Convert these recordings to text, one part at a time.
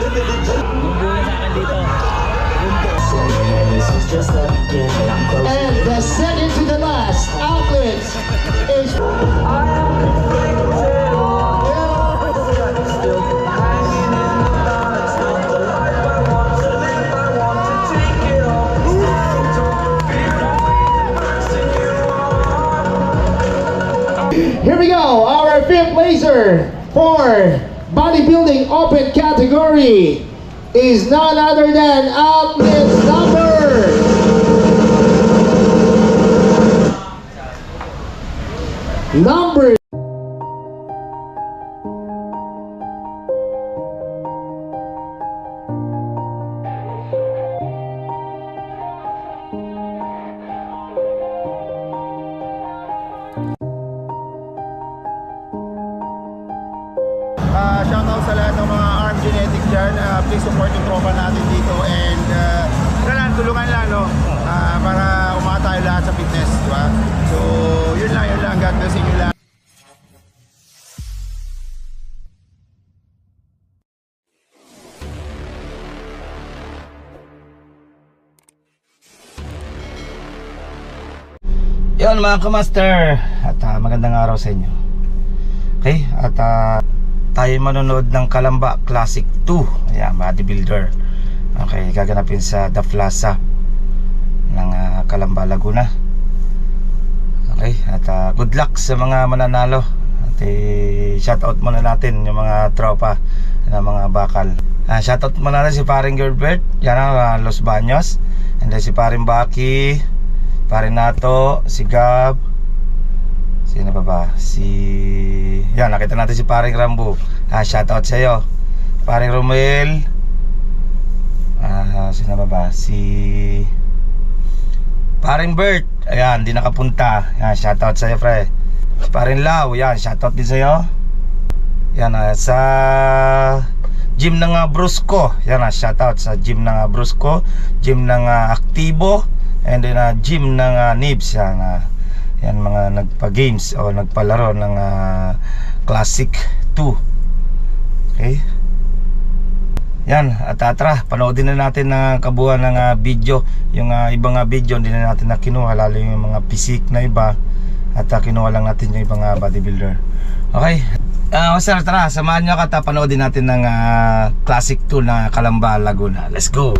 Bumbuhin sa akin dito. And the second to the last outlet is here we go, our fifth laser for bodybuilding open category is none other than outlet number shoutout sa lahat ng mga arm genetics dyan. Please support yung tropa natin dito and tulungan lang no? Para umangat tayo lahat sa fitness, di ba? So yun lang. God bless inyo lahat. Yun mga kamaster, at magandang araw sa inyo. Okay, at tayo manonood ng Kalamba Classic 2. Ayan, bodybuilder. Okay, gaganapin sa The Plaza ng Kalamba, Laguna. Okay, at good luck sa mga mananalo. At shoutout muna natin yung mga tropa na mga bakal. Shoutout muna natin si paring Gilbert, yan ang Los Baños. And then si paring Baki, paring Nato, si Gab. Sino pa ba? Yan, nakita natin si paring Rambo. Shoutout sa iyo. Paring Romel. Sino pa ba? Si paring Bert. Ayan, di nakapunta. Yan, shoutout sa iyo, pre. Si paring Lau. Yan, shoutout din sa iyo. Yan, sa gym ng Brusco. Yan, shoutout sa gym ng Brusco, gym ng Aktibo, and then gym ng Nibs. Yan mga nagpa-games o nagpalaro ng Classic 2. Okay. Yan, at tara, panoodin na natin ng kabuuan ng video. Yung ibang video hindi na natin na kinuha, lalo yung mga physique na iba. At kinuha lang natin yung ibang bodybuilder. Okay. Sir, tara, samahan nyo ka, panoodin natin ng Classic 2 na Kalamba, Laguna. Let's go!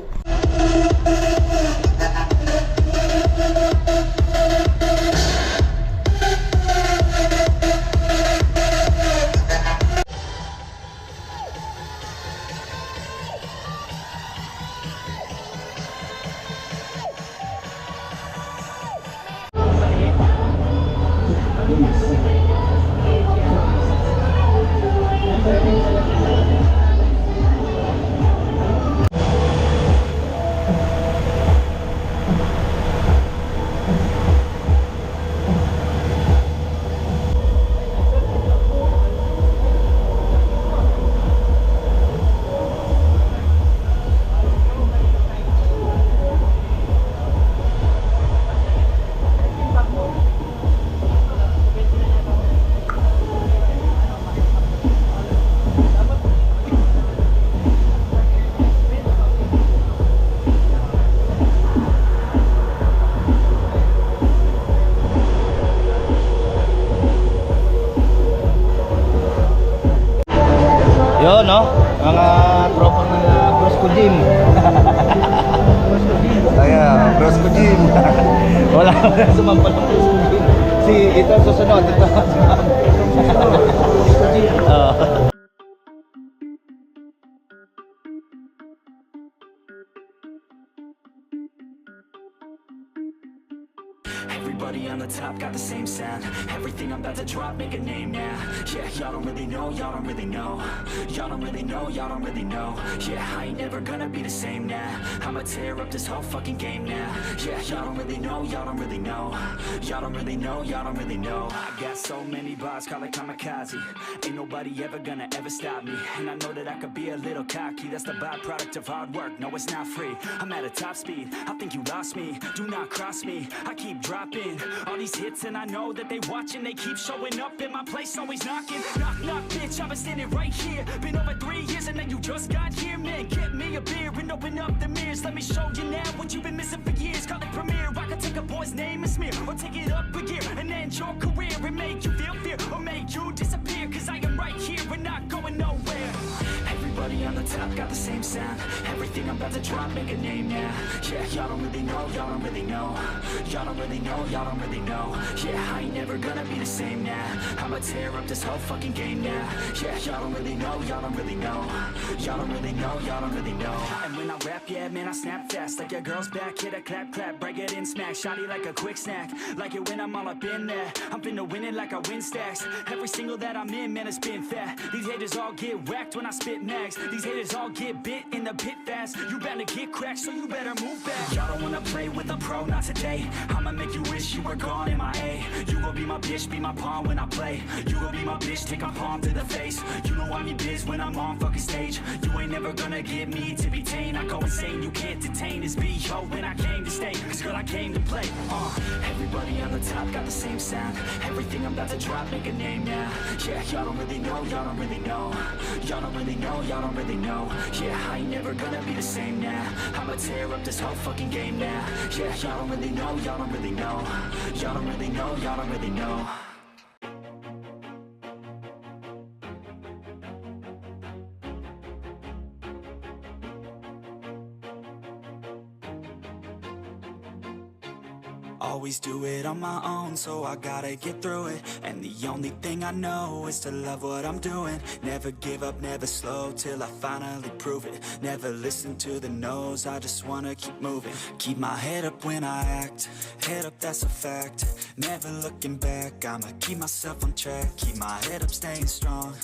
Yun, no? Mga tropa ng Brusco Gym. Kaya, Brusco Gym. Wala sumampal ng Brusco Gym. Ito susunod. Ito Brusco Gym. Everybody on the top got the same sound. Everything I'm about to drop, make a name now. Yeah, y'all don't really know, y'all don't really know. Y'all don't really know, y'all don't really know. Yeah, I ain't never gonna be the same now. I'ma tear up this whole fucking game now. Yeah, y'all don't really know, y'all don't really know. Y'all don't really know, y'all don't really know. I got so many bars, call it kamikaze. Ain't nobody ever gonna ever stop me. And I know that I could be a little cocky. That's the byproduct of hard work, no it's not free. I'm at a top speed, I think you lost me. Do not cross me, I keep dropping all these hits and I know that they watching. They keep showing up in my place, always knocking. Knock, knock, bitch, I've been standing right here. Been over 3 years and now you just got here. Man, get me a beer and open up the mirrors. Let me show you now what you've been missing for years. Call it premiere, I can take a boy's name and smear, or take it up a gear and end your career and make you feel fear, or make you disappear. Cause I am right here and not going nowhere. Everybody on the top got the same sound. Everything I'm about to drop, make a name now. Yeah, y'all don't really know, y'all don't really know. Y'all don't really know, y'all don't really know. Yeah, I ain't never gonna be the same now. I'ma tear up this whole fucking game now. Yeah, y'all don't really know, y'all don't really know. Y'all don't really know, y'all don't really know. And when I rap, yeah, man, I snap fast. Like your girl's back, hit a clap, clap, break it in, smack. Shotty like a quick snack, like it when I'm all up in there. I'm finna win it like I win stacks. Every single that I'm in, man, it's been fat. These haters all get whacked when I spit mags. These haters all get bit in the pit fast. You better get cracked, so you better move back. Y'all don't wanna play with a pro, not today. I'ma make you wish you were gone, MIA. You gon' be my bitch, be my pawn when I play. You gon' be my bitch, take my palm to the face. You know I'm your biz when I'm on fucking stage. You ain't never gonna get me to be tame. I go insane, you can't detain this B.O. when I came to stay. Cause girl, I came to play. Everybody on the top got the same sound. Everything I'm about to drop, make a name now. Yeah, y'all don't really know, y'all don't really know. Y'all don't really know, y'all don't really know. Yeah, I ain't never gonna be the same now. I'ma tear up this whole fucking game now. Yeah, y'all don't really know, y'all don't really know. Y'all don't really know, y'all don't really know. Always do it on my own, so I gotta get through it. And the only thing I know is to love what I'm doing. Never give up, never slow, till I finally prove it. Never listen to the no's, I just wanna keep moving. Keep my head up when I act, head up, that's a fact. Never looking back, I'ma keep myself on track. Keep my head up, staying strong,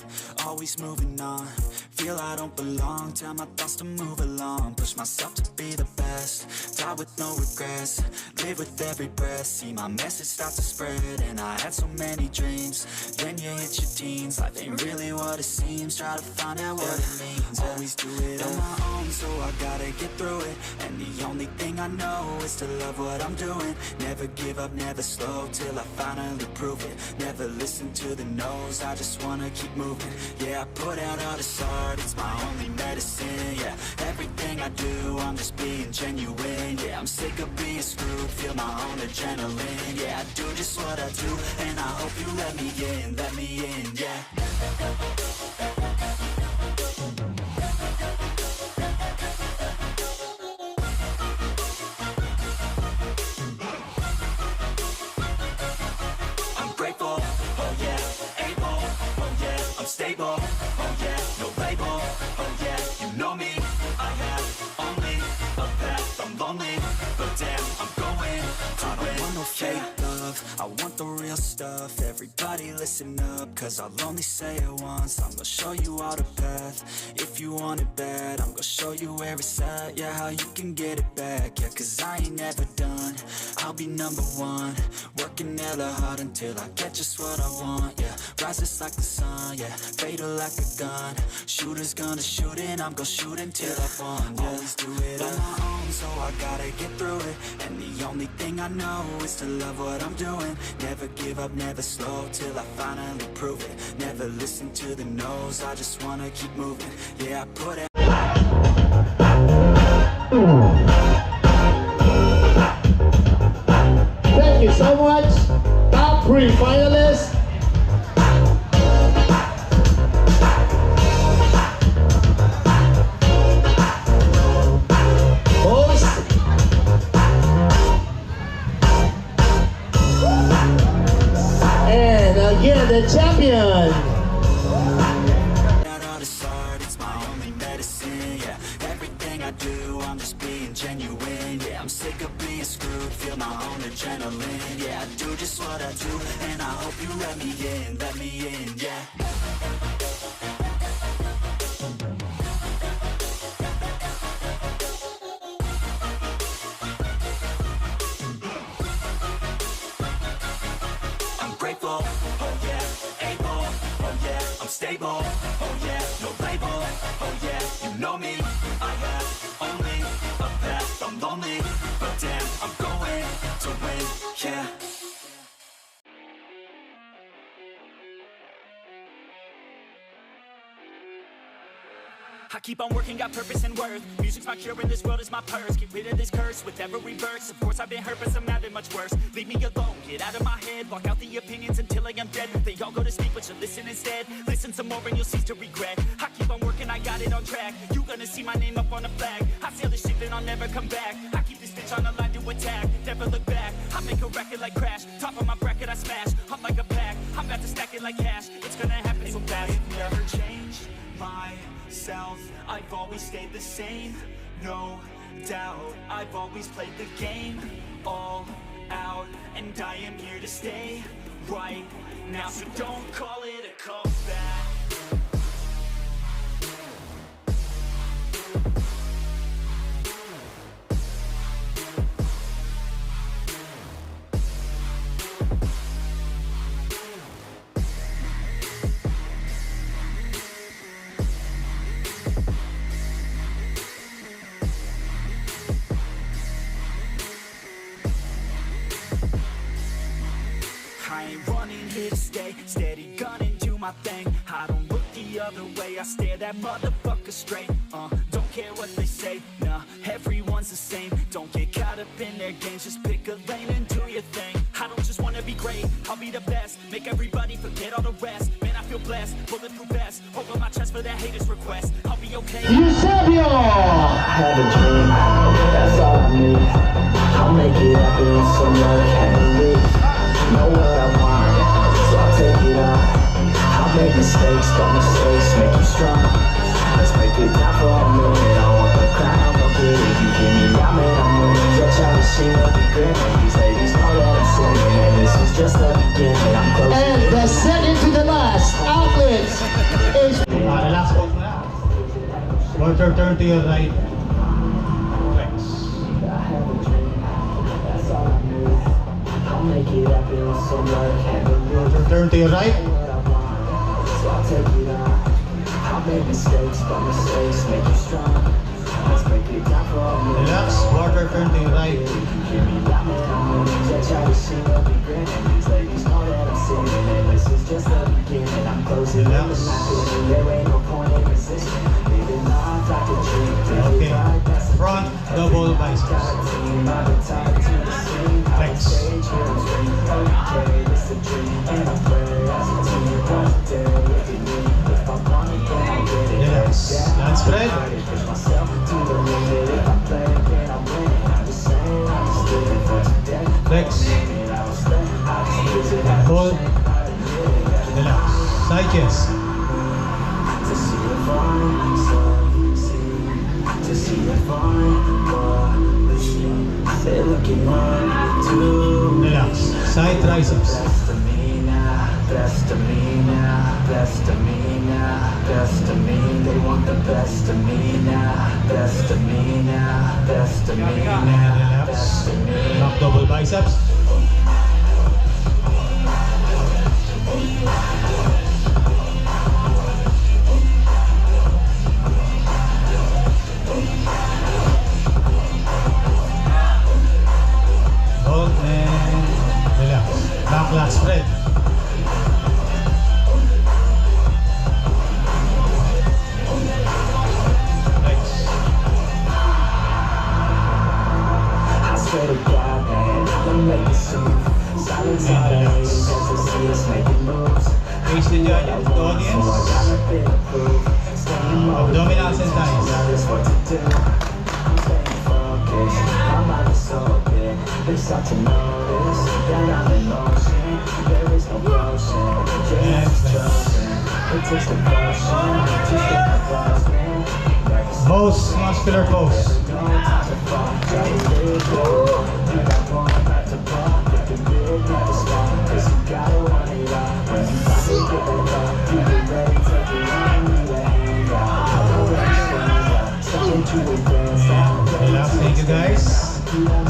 always moving on. Feel I don't belong, tell my thoughts to move along. Push myself to be the best, die with no regrets. Live with every breath, see my message start to spread. And I had so many dreams, then you hit your teens. Life ain't really what it seems, try to find out what it means. Always do it on my own, so I gotta get through it. And the only thing I know is to love what I'm doing. Never give up, never slow, till I finally prove it. Never listen to the no's, I just wanna keep moving. Yeah, I put out all this art, it's my only medicine. Yeah, everything I do, I'm just being genuine. Yeah, I'm sick of being screwed, feel my own adrenaline. Yeah, I do just what I do, and I hope you let me in, yeah. I'm grateful, oh yeah, able, oh yeah, I'm stable, oh yeah, no label, oh yeah, you know me, I have only a path, I'm lonely, but damn, I'm going to win. I don't want no fake love, I want the real stuff. Everybody listen up, cause I'll only say it once. I'm gonna show you all the path, if you want it bad. I'm gonna show you where it's at, yeah, how you can get it back. Yeah, cause I ain't never done, I'll be number one. Working hella hard until I get just what I want, yeah. Rises like the sun, yeah, fatal like a gun. Shooter's gonna shoot and I'm gonna shoot until I've won, yeah. Always do it on my own, so I gotta get through it. And the only thing I know is to love what I'm doing. Never give up, never slow, till I finally prove it. Never listen to the no's, I just wanna keep moving. Yeah, I put it. Thank you so much. Top 3 finalists. Host. And again, the champion. It's my only medicine, yeah. Everything I do, I'm just being genuine. Yeah, I'm sick of being screwed, feel my own adrenaline. Yeah, I do just what I do, and I hope you let me in, yeah. I'm grateful, oh yeah, able, oh yeah, I'm stable, oh yeah, no label, oh yeah, you know me, I have only a path, I'm lonely, but damn, I'm going to win, yeah. I keep on working, got purpose and worth. Music's my cure and this world is my purse. Get rid of this curse with every verse. Of course I've been hurt, but some have it much worse. Leave me alone, get out of my head. Block out the opinions until I am dead. They all go to sleep, but you listen instead. Listen some more and you'll cease to regret. I keep on working, I got it on track. You gonna see my name up on the flag. I sail this ship and I'll never come back. I keep this bitch on the line to attack. Never look back, I make a record like Crash. Top of my bracket I smash, I'm like a pack. I'm about to stack it like cash. It's gonna happen so fast. I've never changed myself, I've always stayed the same. No doubt, I've always played the game all out, and I am here to stay right now. So don't call it a comeback. I ain't running here to stay, steady gunning, do my thing. I don't look the other way, I stare that motherfucker straight. Don't care what they say, nah, everyone's the same. Don't get caught up in their games, just pick a lane and do your thing. I don't just wanna be great, I'll be the best. Make everybody forget all the rest. Man, I feel blessed, bulletproof vest over my chest for that haters' request. I'll be okay. Eusebio! I have a dream, that's all I need. I'll make it happen somewhere I can't leave. Know what I want, so I'll take it on. I'll make mistakes, but mistakes make you strong. Let's break it down for a minute. I want the crown, I'ma get it. You give me that, man, I'm winning. Your child machine will be grinning. These ladies know that I'm sinning, and this is just the beginning. I'm close. And the second to the last outlet is Relax po na. Water turn to your right. Flex. I have a dream, that's all I need. I'll make it happen somewhere I can't believe. Water turn to your right. What I want, so I'll take it on. I'll make mistakes, but mistakes make you strong. Let's break it down for a minute. Relax. Water turn to your right. Give me that, man, I'm winning. Your child machine will be grinning. These ladies know that I'm sinning, and this is just the beginning. I'm closing in the night, and there ain't no point in resisting. Living life like a dream. Okay. Front double biceps. Flex. Relax. Hand spread. Flex. Hold. Relax. Side chest. Relax. Side triceps. Best of me now, best of me now, best of me now, best of me. They want the best of me now, best of me now, best of me now, Relax. best of me. Back double biceps. Hold and relax. Back lat spread. Flex. I swear to God, man, I'ma make it soon. Silence all the haters as they see us making moves. Face the judge, the So I audience. gotta feel the proof. Staying Abdominals and thighs. Now that's what to do. I'm staying focused. My mind is so big. They start to notice that I'm in motion. There is no potion, just chosen. It takes devotion to stay focused, man. Never Most muscular pose. no time to fall. Just live good. You got one back to ball. If the big never stop, 'cause you gotta want it all. When you finally get that up, you get ready, take it on, need a hand out. Already stand up, step into a dance now. Relax. Thank you guys.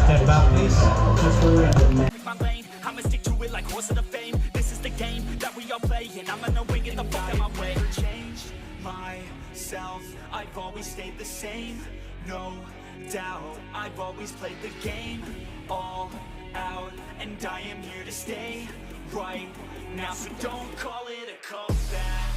Step back please. Just surrender, man. Pick my lane, I'ma stick to it like horse of the fame. This is the game that we all play, and I'm gonna win it the fuck out my way. Change myself, I've always stayed the same. No doubt, I've always played the game all out, and I am here to stay right now. So don't call it a comeback.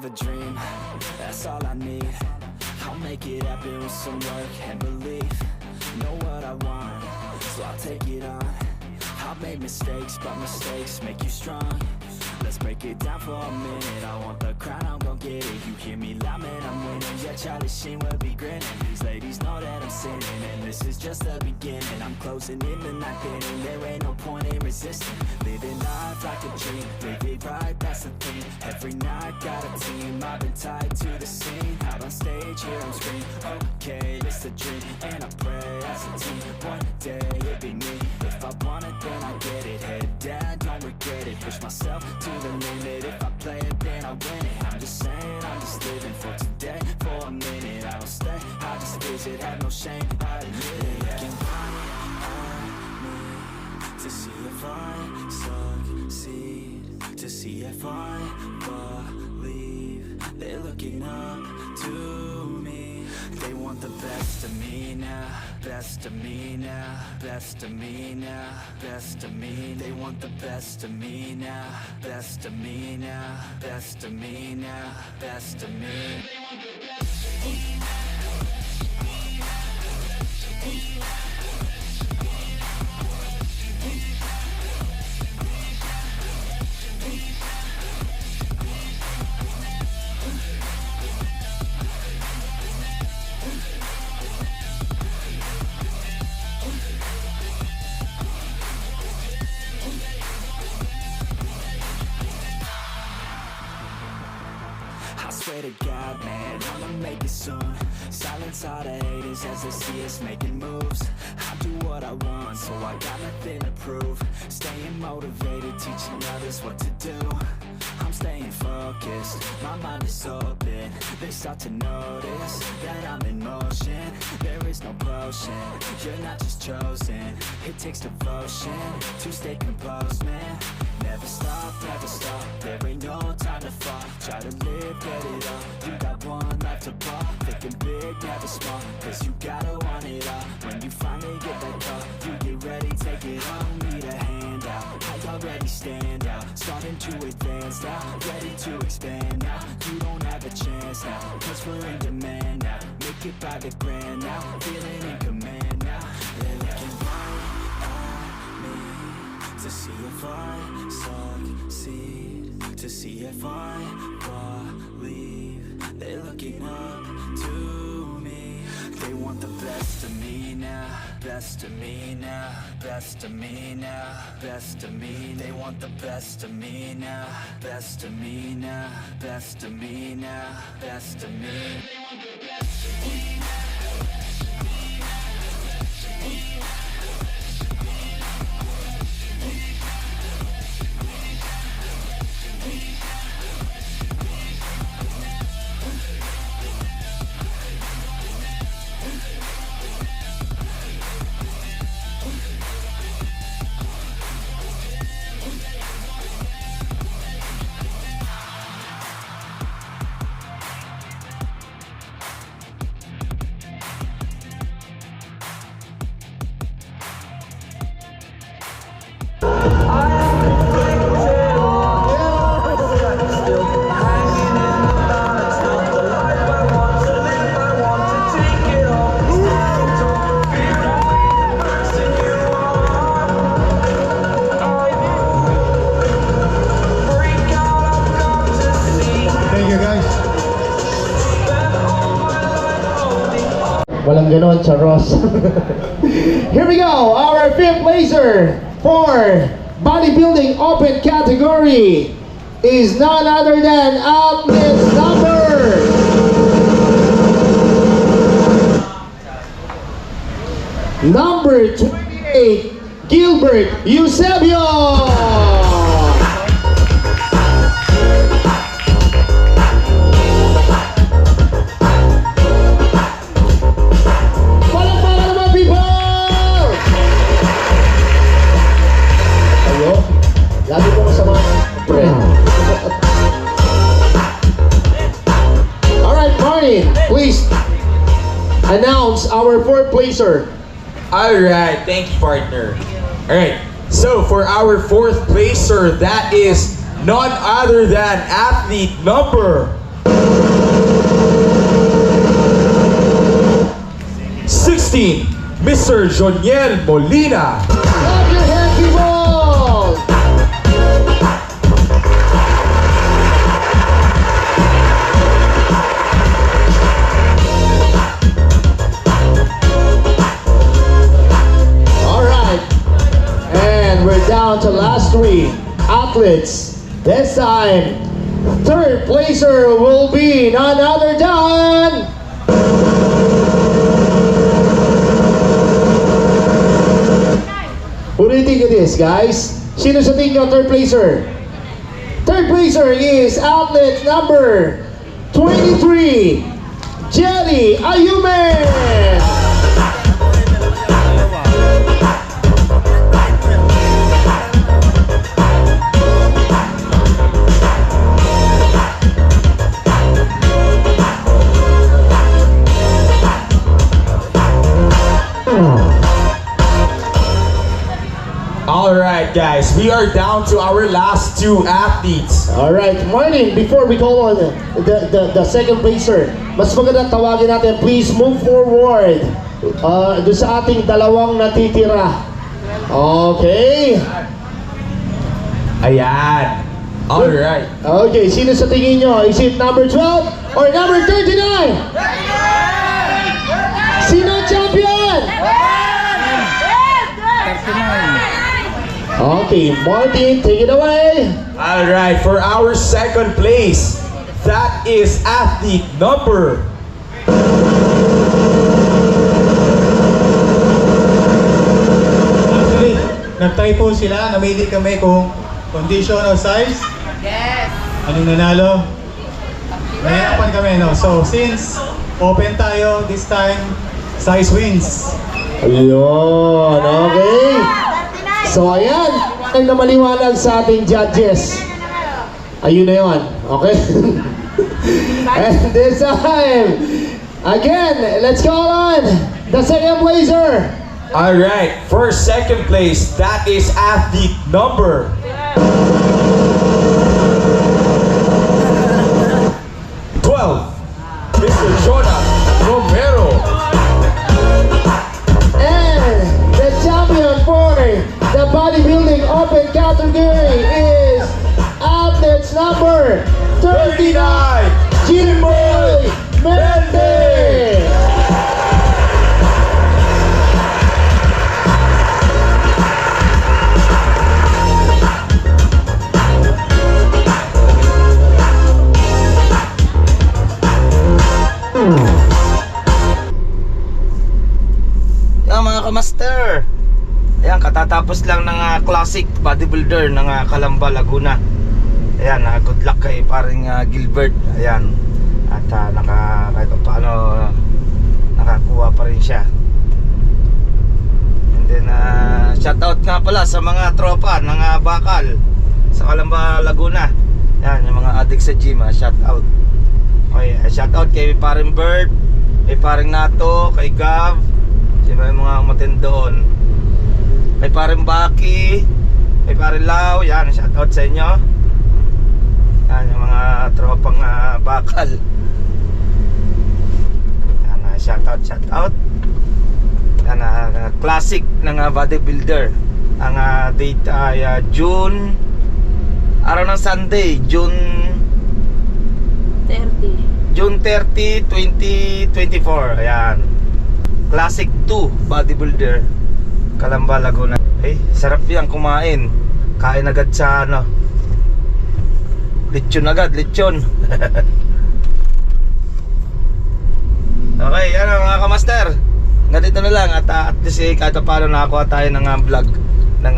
have a dream, that's all I need. I'll make it happen with some work and belief. Know what I want, so I'll take it on. I've made mistakes, but mistakes make you strong. Let's break it down for a minute. I want the crown, I'm gon' get it. You hear me loud, man, I'm winning. Yeah, Charlie Sheen will be grinning. These ladies know that I'm sinning, and this is just the beginning. I'm closing in the ninth inning. There ain't no point in resisting. Living life like a dream, live it right, that's the thing. Every night got a team, I've been tied to the scene. Out on stage, here on screen. Okay, it's a dream, and I pray as a team. One day it'll be me. If I want it, then I get it. Head down, don't regret it. Push myself to the limit. If I play it, then I win it. I'm just saying, I'm just living for today. For a minute, I don't stay, I just visit. Have no shame, I admit it. Looking right at me to see if I succeed, to see if I believe. They're looking up to me. They want the best of me now, best of me now, best of me now, best of me. They want the best of me now, best of me now, best of me now, best of me. They want the best of me now. I swear to God, man, I'ma make it soon. Silence all the haters as they see us making moves. I do what I want, so I got nothing to prove. Staying motivated, teaching others what to do. I'm staying focused, my mind is open. They start to notice that I'm in motion. There is no potion, you're not just chosen. It takes devotion to stay composed, man. Never stop, there ain't no time to fall. Try to live, get it all, you got one life to ball. Thinking big, never small, cause you gotta want it all. When you finally get that call, you get ready, take it on. Need a handout, I already stand out. Starting to advance now, ready to expand now. You don't have a chance now, cause we're in demand now. Make it by the grand now, feeling in command now. They're looking right at me to see if I succeed, to see if I believe. They're looking up to me. They want the best of me now, best of me now, best of me now, best of me. They want the best of me now, best of me now, best of me now, best of me. They want the best of me now. Walang ganon, Charos. Here we go. Our fifth placer for bodybuilding open category is none other than Miss number 28, Gilbert Eusebio. Lagi mo kasama, friend. Alright, Martin, please announce our fourth placer. Alright, thank you, partner. Alright, so for our fourth placer, that is none other than athlete number 16, Mr. Joniel Molina. Clap your hands, people! Alright. And we're down to last 3 athletes. This time, third placer will be none other than... Who do you think it is, guys? Sino sa tingin nyo third placer? Third placer is athlete number 23, Jelly Ayume! Alright guys, we are down to our last 2 athletes. Alright, Martin, before we call on the second placer, mas maganda tawagin natin, please move forward doon sa ating dalawang natitira. Okay. Ayan. Alright. Okay, sino sa tingin nyo? Is it number 12 or number 39? Sino champion? Okay, Martin, take it away. Alright, for our second place, that is athlete number... Actually, nag-typo sila. Namili kami kung condition o size. Yes. Anong nanalo? Nahirapan kami, no? So, since open tayo, this time, size wins. Ayun, okay. So ayan, ang namaliwanag sa ating judges. Ayun na yun, okay? And this time, again, let's call on the second placer. Alright, for second place, that is athlete number... Mr. Jonas Romero. And the champion for the bodybuilding open category is athletes number 39, Jimboy Mendez. Yan mga kamaster, ayan, katatapos lang ng classic bodybuilder ng Calamba, Laguna. Ayan, good luck kay paring Gilbert. Ayan, at kahit paano nakakuha pa rin siya. And then shoutout nga pala sa mga tropa ng Bakal sa Calamba, Laguna. Ayan, yung mga addict sa gym, shoutout. Okay, shoutout kay paring Bert, kay paring Nato, kay Gav, siyempre yung mga umatin doon, kay paring Baki, kay paring Lau. Yan, shoutout sa inyo. Yan, yung mga tropang Bakal. Yan, shoutout. Yan, classic ng bodybuilder. Ang date ay June, araw ng Sunday, June 30, 2024. Ayan, Classic 2 bodybuilder, Calamba, Laguna. Sarap yan kumain. Kain agad sa lechon agad, lechon. Okay, yan mga kamaster. Ganito na lang. At least kahit paano nakakuha tayo ng vlog ng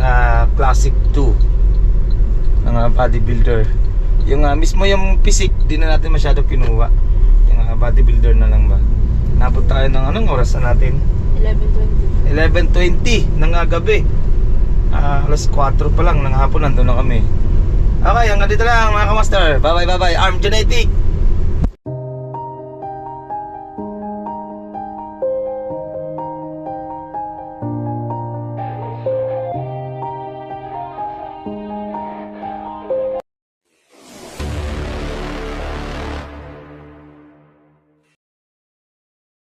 Classic 2 ng bodybuilder. Yung mismo yung physique, di na natin masyado kinuha. Yung bodybuilder na lang ba. Napot tayo ng anong oras na natin? 11:20 ng gabi. Alas 4 pa lang ng hapon nandun na kami. Okay, hanggang dito lang mga kamaster. Bye bye. Arm Genetic.